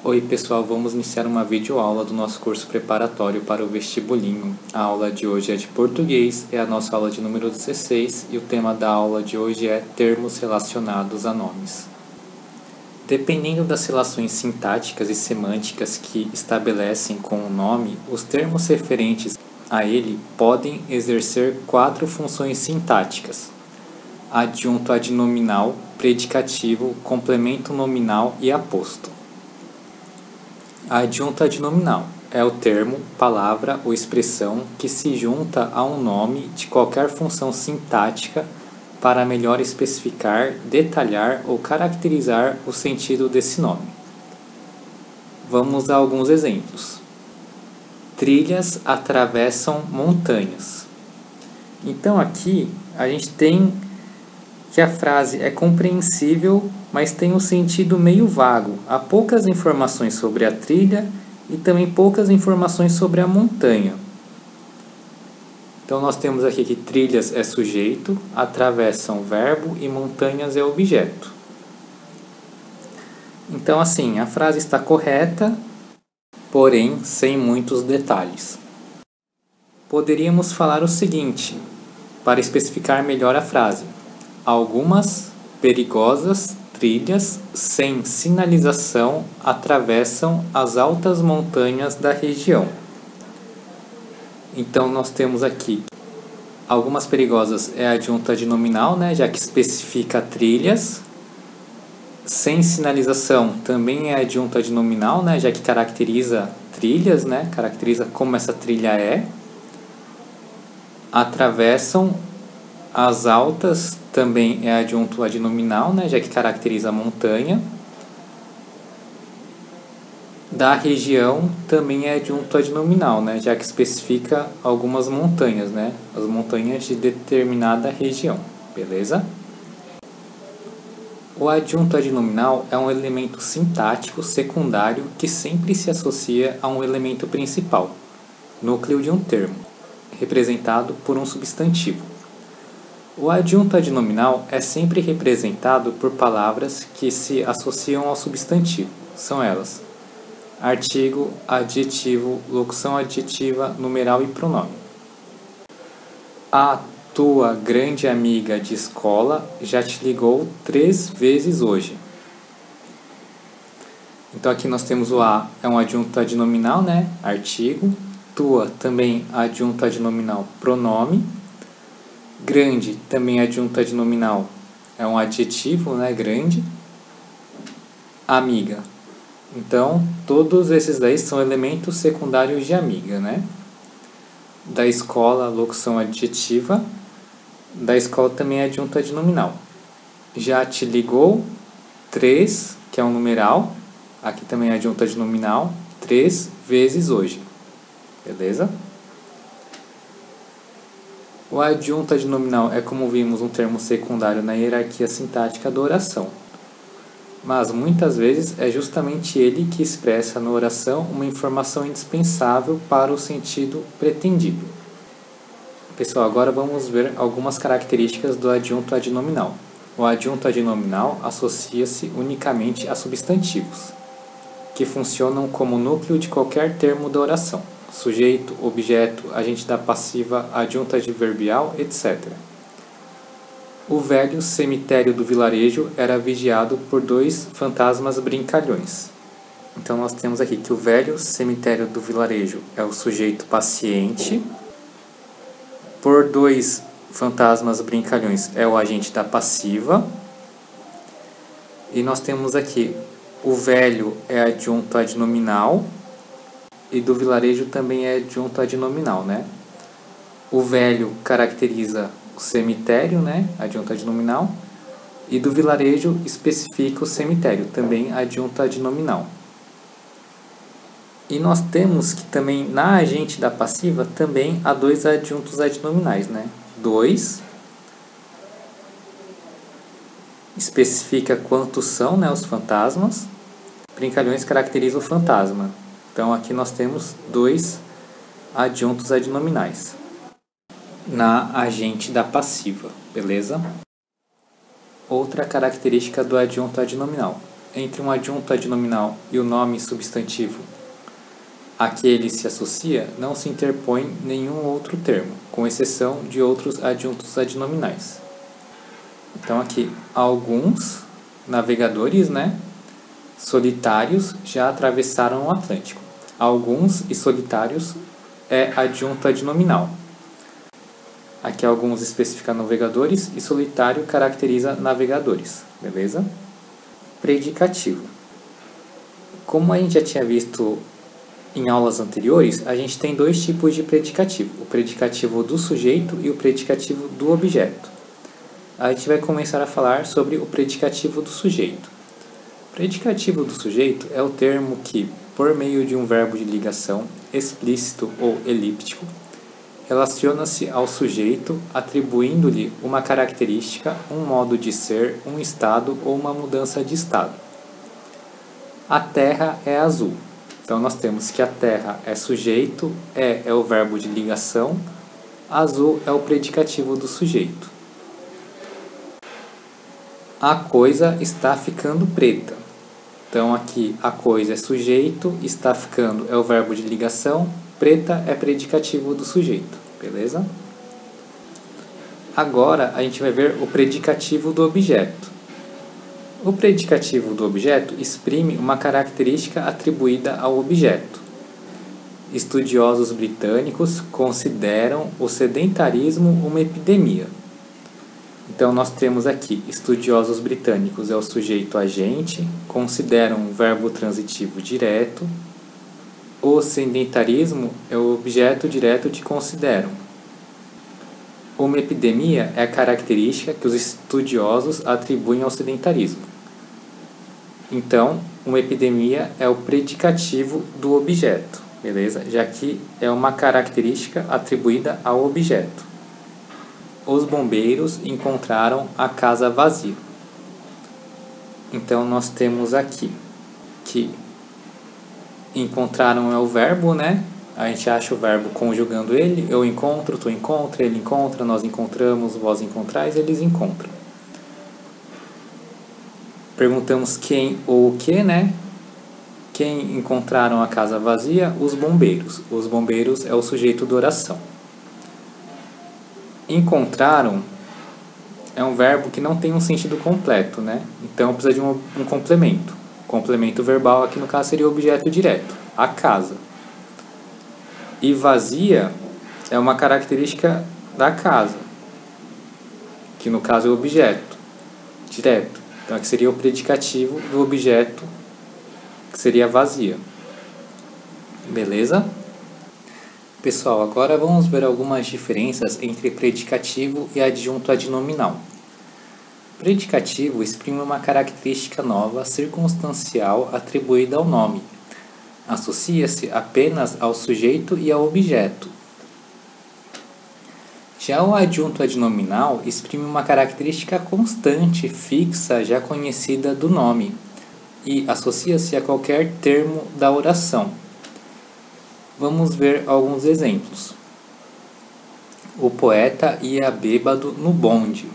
Oi pessoal, vamos iniciar uma videoaula do nosso curso preparatório para o vestibulinho. A aula de hoje é de português, é a nossa aula de número 16 e o tema da aula de hoje é termos relacionados a nomes. Dependendo das relações sintáticas e semânticas que estabelecem com o nome, os termos referentes a ele podem exercer 4 funções sintáticas: adjunto adnominal, predicativo, complemento nominal e aposto. A adjunto adnominal é o termo, palavra ou expressão que se junta a um nome de qualquer função sintática para melhor especificar, detalhar ou caracterizar o sentido desse nome. Vamos a alguns exemplos. Trilhas atravessam montanhas. Então aqui a gente tem que a frase é compreensível, mas tem um sentido meio vago. Há poucas informações sobre a trilha e também poucas informações sobre a montanha. Então nós temos aqui que trilhas é sujeito, atravessam verbo e montanhas é objeto. Então assim, a frase está correta, porém sem muitos detalhes. Poderíamos falar o seguinte, para especificar melhor a frase: algumas perigosas trilhas sem sinalização atravessam as altas montanhas da região. Então nós temos aqui algumas perigosas é adjunto adnominal, né, já que especifica trilhas. Sem sinalização também é adjunto adnominal, né, já que caracteriza trilhas, né, caracteriza como essa trilha é. Atravessam as altas também é adjunto adnominal, né, já que caracteriza a montanha. Da região também é adjunto adnominal, né, já que especifica algumas montanhas, né, as montanhas de determinada região, beleza? O adjunto adnominal é um elemento sintático secundário que sempre se associa a um elemento principal, núcleo de um termo, representado por um substantivo. O adjunto adnominal é sempre representado por palavras que se associam ao substantivo. São elas: artigo, adjetivo, locução adjetiva, numeral e pronome. A tua grande amiga de escola já te ligou 3 vezes hoje. Então aqui nós temos o a, é um adjunto adnominal, né? Artigo. Tua também adjunto adnominal, pronome. Grande também adjunto adnominal, é um adjetivo, né, grande. Amiga. Então, todos esses daí são elementos secundários de amiga, né? Da escola, locução adjetiva. Da escola também é adjunto adnominal. Já te ligou 3, que é um numeral. Aqui também é adjunto adnominal, 3 vezes hoje. Beleza? O adjunto adnominal é, como vimos, um termo secundário na hierarquia sintática da oração. Mas muitas vezes é justamente ele que expressa na oração uma informação indispensável para o sentido pretendido. Pessoal, agora vamos ver algumas características do adjunto adnominal. O adjunto adnominal associa-se unicamente a substantivos, que funcionam como núcleo de qualquer termo da oração: sujeito, objeto, agente da passiva, adjunto adverbial, etc. O velho cemitério do vilarejo era vigiado por 2 fantasmas brincalhões. Então nós temos aqui que o velho cemitério do vilarejo é o sujeito paciente, por 2 fantasmas brincalhões é o agente da passiva, e nós temos aqui o velho é adjunto adnominal, e do vilarejo também é adjunto adnominal, né? O velho caracteriza o cemitério, né? Adjunto adnominal. E do vilarejo especifica o cemitério, também adjunto adnominal. E nós temos que também na agente da passiva também há 2 adjuntos adnominais, né? 2 especifica quantos são, né, os fantasmas. Brincalhões caracteriza o fantasma. Então aqui nós temos 2 adjuntos adnominais na agente da passiva, beleza? Outra característica do adjunto adnominal entre um adjunto adnominal e o nome substantivo a que ele se associa, não se interpõe nenhum outro termo, com exceção de outros adjuntos adnominais. Então aqui, alguns navegadores, né, solitários já atravessaram o Atlântico. Alguns e solitários é adjunto adnominal. Aqui alguns especifica navegadores e solitário caracteriza navegadores, beleza? Predicativo. Como a gente já tinha visto em aulas anteriores, a gente tem dois tipos de predicativo, o predicativo do sujeito e o predicativo do objeto. A gente vai começar a falar sobre o predicativo do sujeito. O predicativo do sujeito é o termo que, por meio de um verbo de ligação, explícito ou elíptico, relaciona-se ao sujeito atribuindo-lhe uma característica, um modo de ser, um estado ou uma mudança de estado. A terra é azul. Então nós temos que a terra é sujeito, é o verbo de ligação, azul é o predicativo do sujeito. A coisa está ficando preta. Então aqui a coisa é sujeito, está ficando é o verbo de ligação, preta é predicativo do sujeito, beleza? Agora a gente vai ver o predicativo do objeto. O predicativo do objeto exprime uma característica atribuída ao objeto. Estudiosos britânicos consideram o sedentarismo uma epidemia. Então nós temos aqui, estudiosos britânicos é o sujeito agente, consideram o verbo transitivo direto. O sedentarismo é o objeto direto de consideram. Uma epidemia é a característica que os estudiosos atribuem ao sedentarismo. Então, uma epidemia é o predicativo do objeto, beleza? Já que é uma característica atribuída ao objeto. Os bombeiros encontraram a casa vazia. Então, nós temos aqui que encontraram é o verbo, né? A gente acha o verbo conjugando ele. Eu encontro, tu encontra, ele encontra, nós encontramos, vós encontrais, eles encontram. Perguntamos quem ou o que, né? Quem encontraram a casa vazia? Os bombeiros. Os bombeiros é o sujeito da oração. Encontraram é um verbo que não tem um sentido completo, né? Então precisa de um complemento. Complemento verbal aqui no caso seria o objeto direto, a casa. E vazia é uma característica da casa, que no caso é o objeto direto. Então aqui seria o predicativo do objeto, que seria vazia. Beleza? Pessoal, agora vamos ver algumas diferenças entre predicativo e adjunto adnominal. Predicativo exprime uma característica nova, circunstancial, atribuída ao nome. Associa-se apenas ao sujeito e ao objeto. Já o adjunto adnominal exprime uma característica constante, fixa, já conhecida do nome, e associa-se a qualquer termo da oração. Vamos ver alguns exemplos. O poeta ia bêbado no bonde.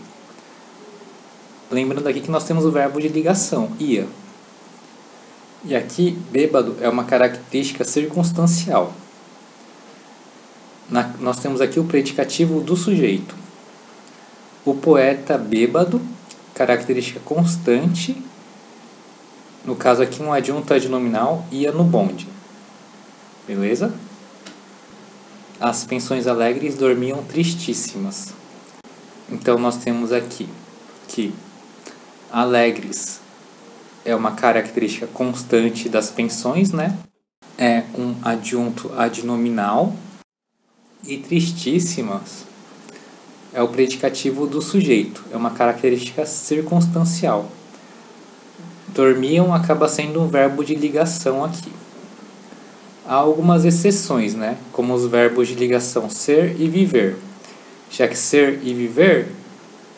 Lembrando aqui que nós temos o verbo de ligação, ia. E aqui, bêbado é uma característica circunstancial. Nós temos aqui o predicativo do sujeito. O poeta bêbado, característica constante. No caso aqui, um adjunto adnominal, ia no bonde. Beleza? As pensões alegres dormiam tristíssimas. Então nós temos aqui que alegres é uma característica constante das pensões, né? É um adjunto adnominal. E tristíssimas é o predicativo do sujeito, é uma característica circunstancial. Dormiam acaba sendo um verbo de ligação aqui. Há algumas exceções, né? Como os verbos de ligação ser e viver. Já que ser e viver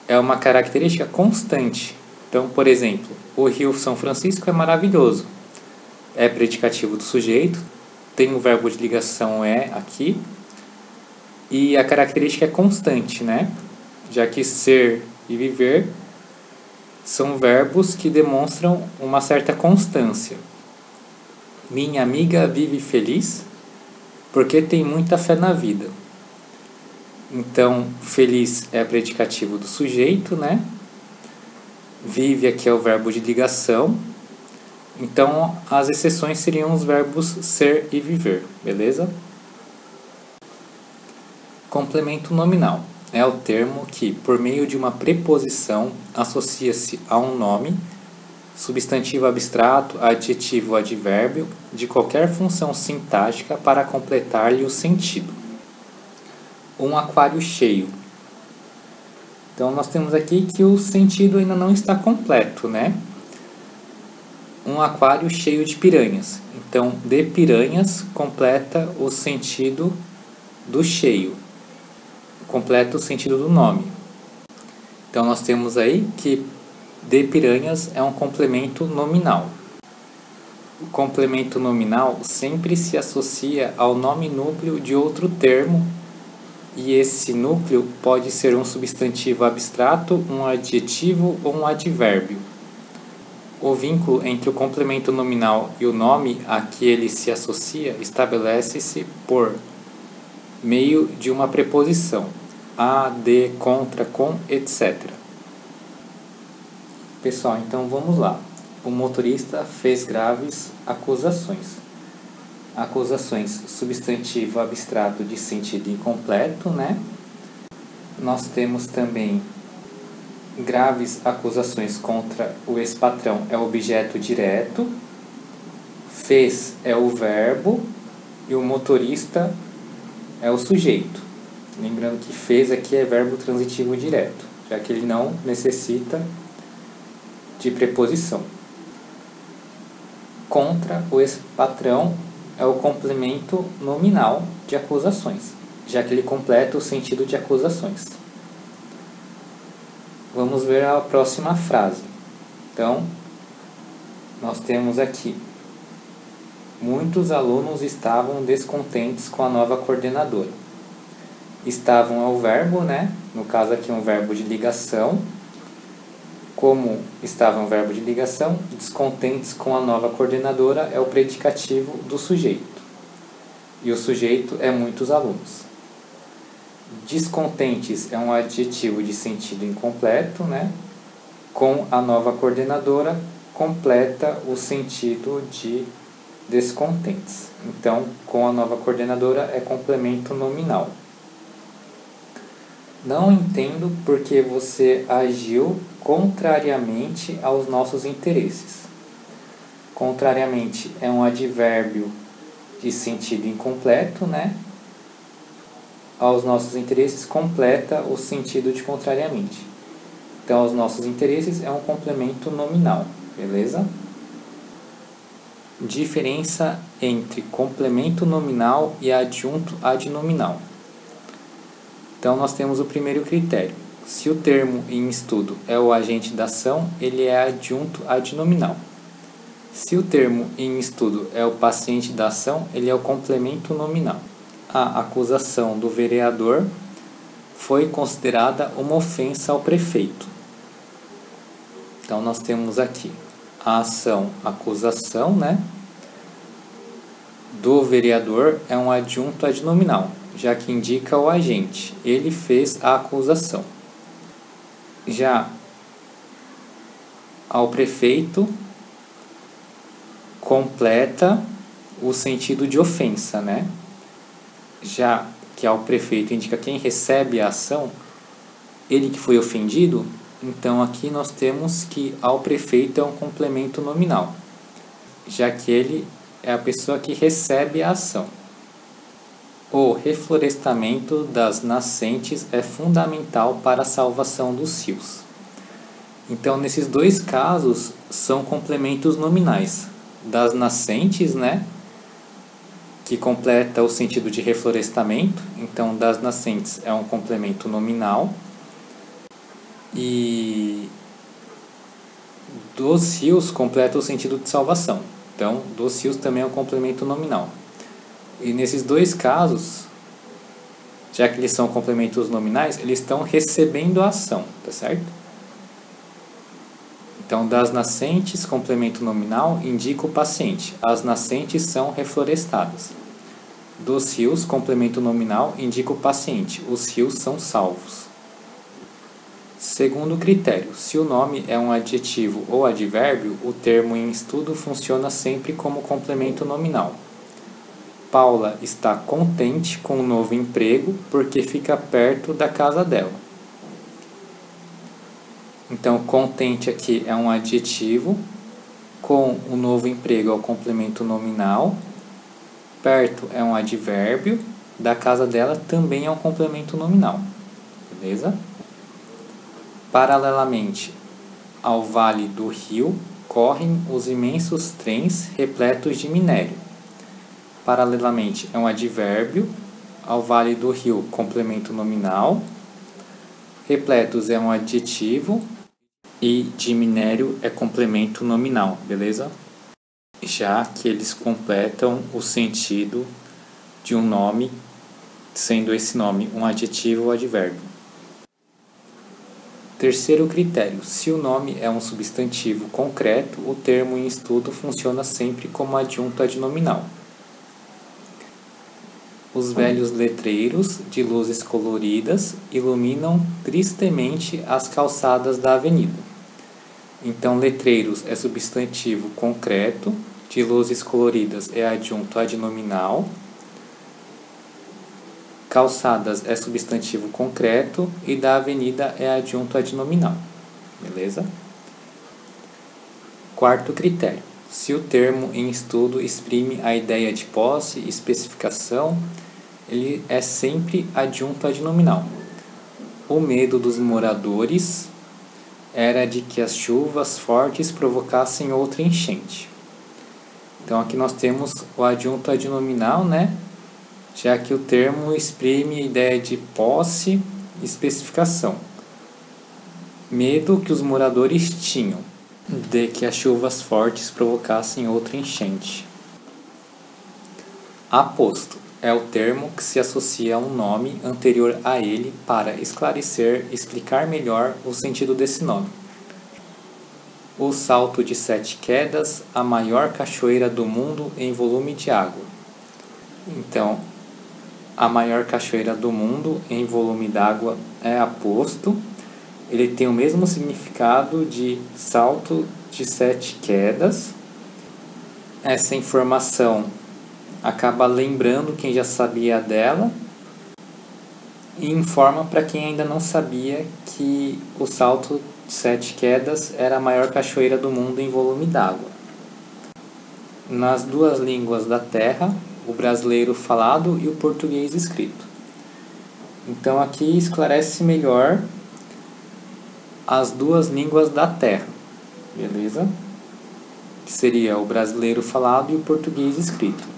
é uma característica constante. Então, por exemplo, o Rio São Francisco é maravilhoso. É predicativo do sujeito, tem o verbo de ligação é aqui. E a característica é constante, né? Já que ser e viver são verbos que demonstram uma certa constância. Minha amiga vive feliz porque tem muita fé na vida. Então, feliz é predicativo do sujeito, né? Vive aqui é o verbo de ligação. Então, as exceções seriam os verbos ser e viver, beleza? Complemento nominal é o termo que, por meio de uma preposição, associa-se a um nome, substantivo abstrato, adjetivo ou advérbio, de qualquer função sintática para completar-lhe o sentido. Um aquário cheio. Então, nós temos aqui que o sentido ainda não está completo, né? Um aquário cheio de piranhas. Então, de piranhas completa o sentido do cheio, completa o sentido do nome. Então, nós temos aí que de piranhas é um complemento nominal. O complemento nominal sempre se associa ao nome núcleo de outro termo, e esse núcleo pode ser um substantivo abstrato, um adjetivo ou um advérbio. O vínculo entre o complemento nominal e o nome a que ele se associa estabelece-se por meio de uma preposição, a, de, contra, com, etc. Pessoal, então vamos lá. O motorista fez graves acusações. Acusações, substantivo abstrato de sentido incompleto, né? Nós temos também graves acusações contra o ex-patrão, é o objeto direto. Fez é o verbo e o motorista é o sujeito. Lembrando que fez aqui é verbo transitivo direto, já que ele não necessita de preposição. Contra o ex-patrão é o complemento nominal de acusações, já que ele completa o sentido de acusações. Vamos ver a próxima frase. Então, nós temos aqui: muitos alunos estavam descontentes com a nova coordenadora. Estavam é o verbo, né? No caso aqui um verbo de ligação. Como estava um verbo de ligação, descontentes com a nova coordenadora é o predicativo do sujeito. E o sujeito é muitos alunos. Descontentes é um adjetivo de sentido incompleto, né? Com a nova coordenadora completa o sentido de descontentes. Então, com a nova coordenadora é complemento nominal. Não entendo porque você agiu contrariamente aos nossos interesses. Contrariamente é um advérbio de sentido incompleto, né? Aos nossos interesses completa o sentido de contrariamente. Então, aos nossos interesses é um complemento nominal, beleza? Diferença entre complemento nominal e adjunto adnominal. Então, nós temos o primeiro critério. Se o termo em estudo é o agente da ação, ele é adjunto adnominal. Se o termo em estudo é o paciente da ação, ele é o complemento nominal. A acusação do vereador foi considerada uma ofensa ao prefeito. Então, nós temos aqui a ação, acusação, né? Do vereador é um adjunto adnominal, já que indica o agente. Ele fez a acusação. Já ao prefeito completa o sentido de ofensa, né? Já que ao prefeito indica quem recebe a ação, ele que foi ofendido, então aqui nós temos que ao prefeito é um complemento nominal, já que ele é a pessoa que recebe a ação. O reflorestamento das nascentes é fundamental para a salvação dos rios. Então, nesses dois casos, são complementos nominais. Das nascentes, né? Que completa o sentido de reflorestamento. Então, das nascentes é um complemento nominal. E dos rios completa o sentido de salvação. Então, dos rios também é um complemento nominal. E nesses dois casos, já que eles são complementos nominais, eles estão recebendo a ação, tá certo? Então, das nascentes, complemento nominal, indica o paciente. As nascentes são reflorestadas. Dos rios, complemento nominal, indica o paciente. Os rios são salvos. Segundo critério, se o nome é um adjetivo ou advérbio, o termo em estudo funciona sempre como complemento nominal. Paula está contente com o novo emprego porque fica perto da casa dela. Então, contente aqui é um adjetivo, com o novo emprego é o complemento nominal, perto é um advérbio, da casa dela também é um complemento nominal. Beleza? Paralelamente ao vale do rio, correm os imensos trens repletos de minério. Paralelamente é um advérbio, ao vale do rio, complemento nominal, repletos é um adjetivo e de minério é complemento nominal, beleza? Já que eles completam o sentido de um nome, sendo esse nome um adjetivo ou advérbio. Terceiro critério, se o nome é um substantivo concreto, o termo em estudo funciona sempre como adjunto adnominal. Os velhos letreiros de luzes coloridas iluminam tristemente as calçadas da avenida. Então, letreiros é substantivo concreto, de luzes coloridas é adjunto adnominal, calçadas é substantivo concreto e da avenida é adjunto adnominal. Beleza? Quarto critério, se o termo em estudo exprime a ideia de posse e especificação, ele é sempre adjunto adnominal. O medo dos moradores era de que as chuvas fortes provocassem outra enchente. Então aqui nós temos o adjunto adnominal, né? Já que o termo exprime a ideia de posse e especificação. Medo que os moradores tinham de que as chuvas fortes provocassem outra enchente. Aposto é o termo que se associa a um nome anterior a ele para esclarecer e explicar melhor o sentido desse nome. O Salto de Sete Quedas, a maior cachoeira do mundo em volume de água. Então, a maior cachoeira do mundo em volume d'água é aposto. Ele tem o mesmo significado de salto de sete quedas. Essa informação acaba lembrando quem já sabia dela e informa para quem ainda não sabia que o salto de sete quedas era a maior cachoeira do mundo em volume d'água. Nas duas línguas da Terra, o brasileiro falado e o português escrito. Então aqui esclarece melhor as duas línguas da Terra, beleza? Que seria o brasileiro falado e o português escrito.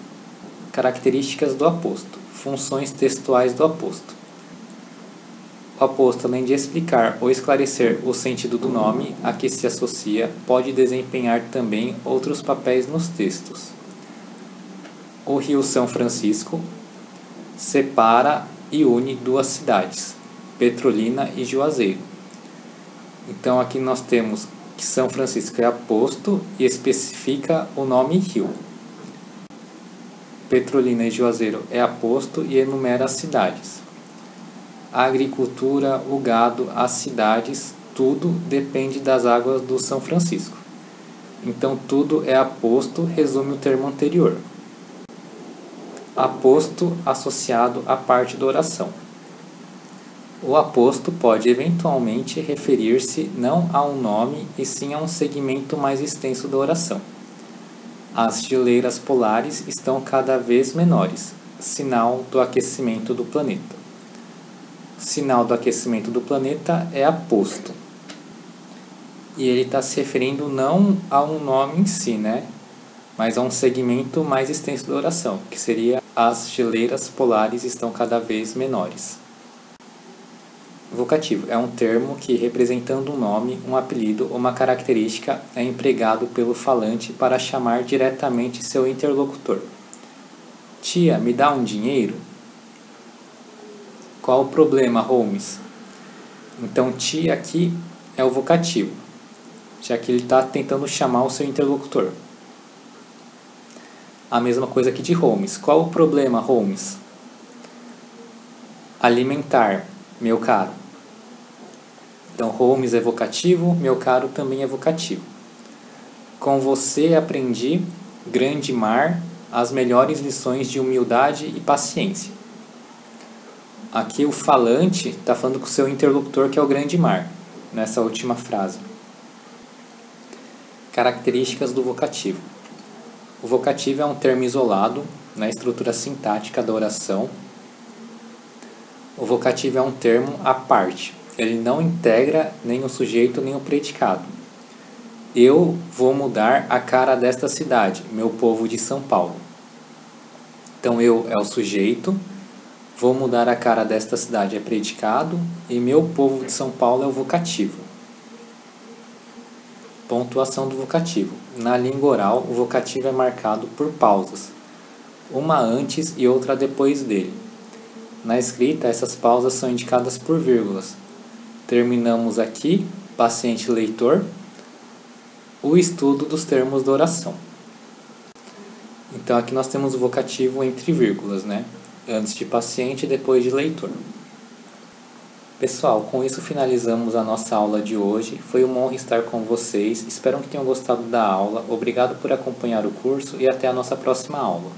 Características do aposto. Funções textuais do aposto. O aposto, além de explicar ou esclarecer o sentido do nome a que se associa, pode desempenhar também outros papéis nos textos. O Rio São Francisco separa e une duas cidades, Petrolina e Juazeiro. Então aqui nós temos que São Francisco é aposto e especifica o nome rio. Petrolina e Juazeiro é aposto e enumera as cidades. A agricultura, o gado, as cidades, tudo depende das águas do São Francisco. Então tudo é aposto, resume o termo anterior. Aposto associado à parte da oração. O aposto pode eventualmente referir-se não a um nome e sim a um segmento mais extenso da oração. As geleiras polares estão cada vez menores, sinal do aquecimento do planeta. Sinal do aquecimento do planeta é aposto. E ele está se referindo não a um nome em si, né? Mas a um segmento mais extenso da oração, que seria as geleiras polares estão cada vez menores. Vocativo é um termo que, representando um nome, um apelido ou uma característica, é empregado pelo falante para chamar diretamente seu interlocutor. Tia, me dá um dinheiro? Qual o problema, Holmes? Então, tia aqui é o vocativo. já que ele está tentando chamar o seu interlocutor. A mesma coisa aqui de Holmes. Qual o problema, Holmes? Alimentar, meu caro. Então, Holmes é vocativo, meu caro também é vocativo. Com você aprendi, grande mar, as melhores lições de humildade e paciência. Aqui o falante está falando com o seu interlocutor, que é o grande mar, nessa última frase. Características do vocativo. O vocativo é um termo isolado na estrutura sintática da oração. O vocativo é um termo à parte. Ele não integra nem o sujeito nem o predicado. Eu vou mudar a cara desta cidade, meu povo de São Paulo. Então, eu é o sujeito, vou mudar a cara desta cidade é predicado e meu povo de São Paulo é o vocativo. Pontuação do vocativo. Na língua oral, o vocativo é marcado por pausas, uma antes e outra depois dele. Na escrita, essas pausas são indicadas por vírgulas. Terminamos aqui, paciente leitor, o estudo dos termos da oração. Então aqui nós temos o vocativo entre vírgulas, né? Antes de paciente e depois de leitor. Pessoal, com isso finalizamos a nossa aula de hoje. Foi uma honra estar com vocês. Espero que tenham gostado da aula. Obrigado por acompanhar o curso e até a nossa próxima aula.